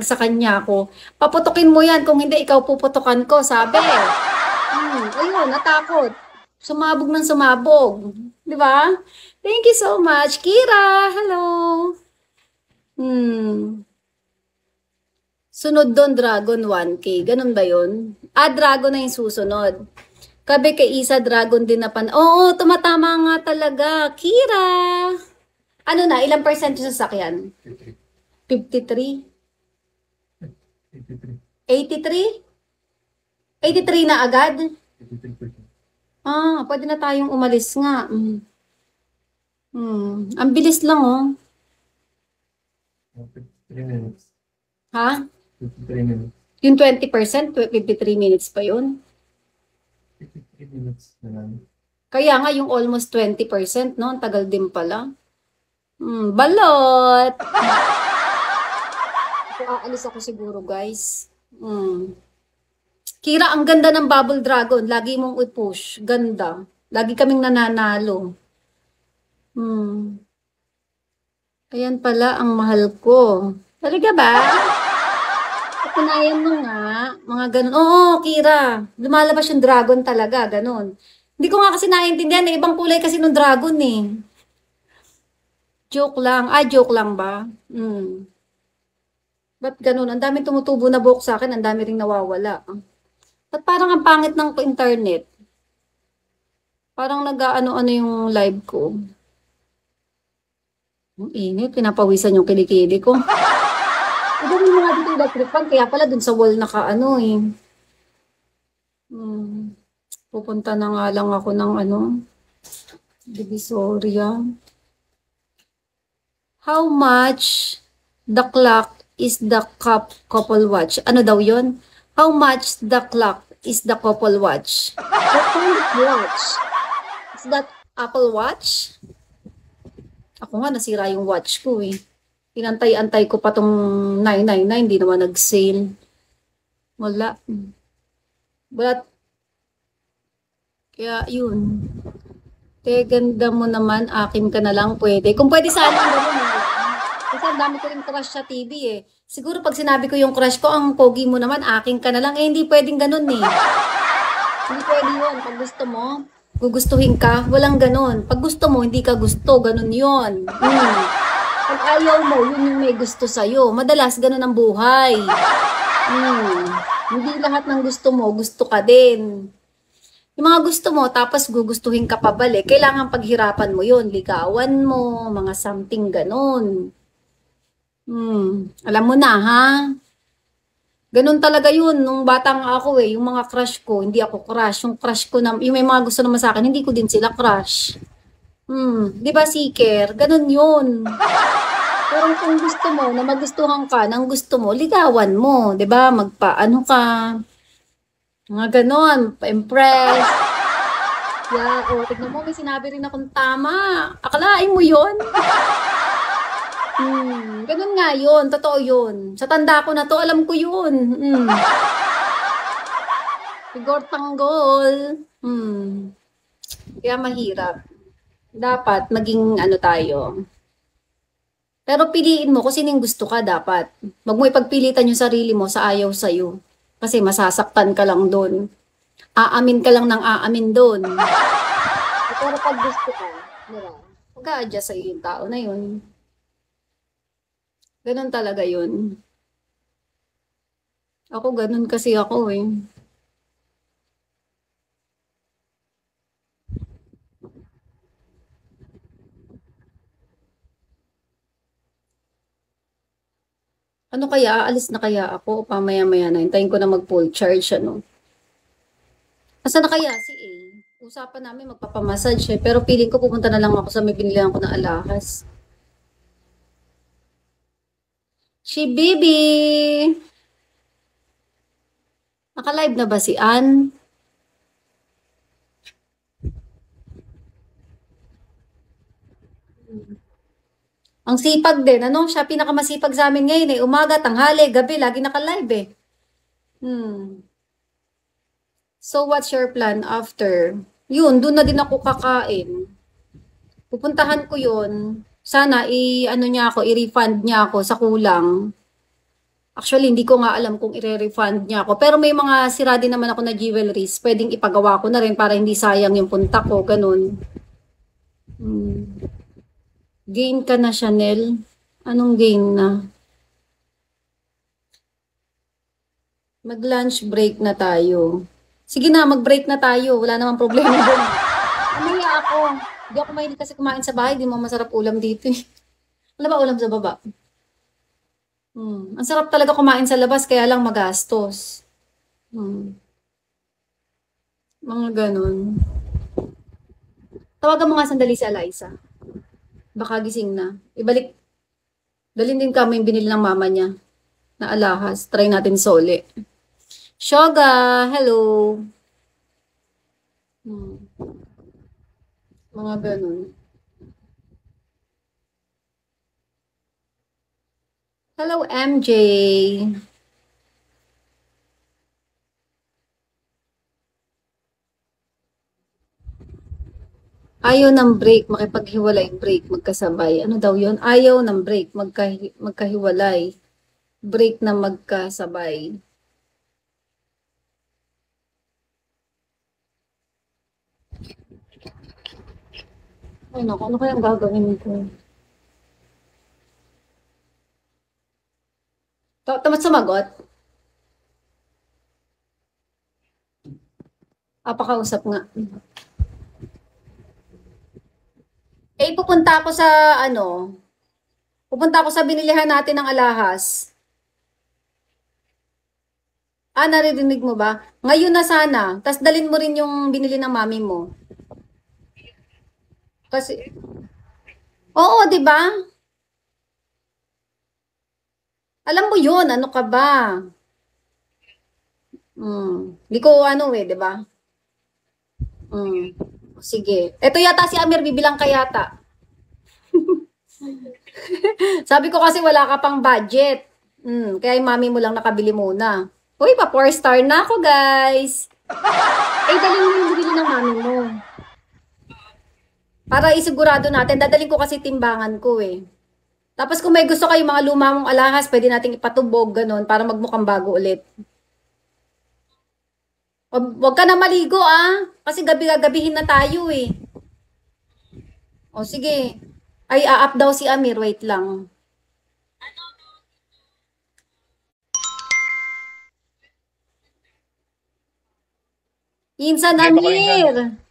sa kanya ako, paputukin mo yan, kung hindi ikaw puputukan ko, sabi. Ayun, natakot. Sumabog ng sumabog. Di ba? Thank you so much, Kira. Hello. Sunod doon, Dragon 1K. Ganun ba yun? Dragon na yung susunod. Kabe kay Isa, Dragon din na pan. Oo, tumatama nga talaga. Kira. Ano na, ilang percent yung sasakyan? 53? 83? 83 na agad? Pwede na tayong umalis nga. Ang bilis lang, oh. 3 minutes. Ha? 53 minutes. Yung 20%, 53 minutes pa yun. 53 minutes na lang. Kaya nga yung almost 20%, no? Ang tagal din pala. Balot! Aalis ako siguro, guys. Kira, ang ganda ng Bubble Dragon. Lagi mong i-push. Ganda. Lagi kaming nananalo. Ayan pala ang mahal ko. Talaga ba? Patunayan mo nga. Mga ganun. Oo, Kira. Lumalabas yung dragon talaga. Ganun. Hindi ko nga kasi naiintindihan. Ibang kulay kasi nung dragon eh. Joke lang. Joke lang ba? Ba't ganun? Ang dami tumutubo na buhok sa akin. Ang dami ring nawawala. Ba't parang ang pangit ng internet? Parang nag-ano-ano yung live ko. Ang init. Pinapawisan yung kilikili ko. Iba yung mga dito electric fan. Kaya pala dun sa wall naka-ano eh. Pupunta na nga lang ako ng Divisoria. How much the clock is the couple watch? Ano daw yun? How much the clock is the couple watch? What kind of watch? Is that Apple Watch? Ako nga, nasira yung watch ko eh. Pinantay-antay ko pa tong 999, hindi naman nag-sale. Wala. But, kaya yun. Ganda mo naman, akin ka na lang pwede. Kung pwede sana gano'n. Kasi ang dami ko rin crush sa TV eh. Siguro pag sinabi ko yung crush ko, ang pogi mo naman, akin ka na lang. Hindi pwedeng ganun eh. Hindi pwede yun. Pag gusto mo, gugustuhin ka, walang ganun. Pag gusto mo, hindi ka gusto, ganun yun. Pag ayaw mo, yun yung may gusto sa'yo. Madalas, ganun ang buhay. Hindi lahat ng gusto mo, gusto ka din. Yung mga gusto mo, tapos gugustuhin ka pa balik, kailangan paghirapan mo yun. Ligawan mo, mga something ganun. Alam mo na, ha? Ganun talaga yun. Nung batang ako eh, yung mga crush ko, hindi ako crush. Yung crush ko, yung may mga gusto naman sa akin, hindi ko din sila crush. Di ba, Seeker? Ganun yun. Pero kung gusto mo, na magustuhan ka, nang gusto mo, ligawan mo. Di ba? Magpaano ka. Mga ganon, pa-impress. Tignan mo, may sinabi rin akong tama. Akalain mo yun? Ganun nga yun, totoo yun. Sa tanda ko na to, alam ko yun. Igor tanggol. Kaya mahirap. Dapat maging tayo. Pero piliin mo kung sinong gusto ka dapat. Wag mo ipagpilitan yung sarili mo sa ayaw sa'yo. Kasi masasaktan ka lang doon. Aamin ka lang ng aamin doon. Pero pag gusto ka, diba? Mag-a-adjust sa'yo yung tao na yun. Ganun talaga yun. Ako ganun kasi ako eh. Ano kaya? Aalis na kaya ako? Pamaya-maya na. Hintayin ko na mag-full charge, Asa na kaya si A? Usapan namin magpapamassage eh. Pero piling ko pupunta na lang ako sa may binilihan ko ng alahas. Si Bibi! Naka-live na ba si Ann? Ang sipag din, Siya pinakamasipag sa amin ngayon eh. Umaga, tanghali, gabi, lagi naka-live eh. So, what's your plan after? Yun, doon na din ako kakain. Pupuntahan ko yun. Sana, i-refund niya ako sa kulang. Actually, hindi ko nga alam kung i-refund niya ako. Pero may mga sira din naman ako na jewelries. Pwedeng ipagawa ko na rin para hindi sayang yung punta ko. Ganun. Hmm. Gain ka na, Chanel. Anong gain na? Mag-lunch break na tayo. Sige na, mag-break na tayo. Wala namang problema doon. Mamaya ako. Hindi ako mahilig kasi kumain sa bahay. Di mo masarap ulam dito eh. Wala ba ulam sa baba? Ang sarap talaga kumain sa labas, kaya lang magastos. Hmm. Mga ganun. Tawagan mo nga sandali si Eliza. Baka gising na. Ibalik. Dalhin din kami yung binili ng mama niya na alahas. Try natin sole. Shoga, hello. Hmm. Mga ganun. Hello, MJ. Ayaw ng break, makipaghiwalay break, magkasabay. Ano daw yon? Ayaw ng break, magkahiwalay. Break na magkasabay. Ay, naku, ano kayang gagawin ko? Tamad sumagot? Pakausap nga. Pupunta ako sa, pupunta ako sa binilihan natin ng alahas. Naririnig mo ba? Ngayon na sana. Tapos dalin mo rin yung binili ng mami mo. Kasi, oo, di ba? Alam mo yun, ano ka ba? Di ko di ba? Sige. Ito yata si Amir, bibilang ka yata. Sabi ko kasi wala ka pang budget. Kaya yung mami mo lang nakabili muna. Uy, pa 4-star na ako, guys. Dalhin mo yung binili ng mami mo. Para isigurado natin, dadalhin ko kasi timbangan ko eh. Tapos kung may gusto kayo mga luma mong alahas, pwede nating ipatubog, ganun, para magmukhang bago ulit. Wag ka na maligo kasi gabi-gabihin na tayo eh. O sige. Ay, a-up daw si Amir, wait lang. Insan, Sige, baka Amir!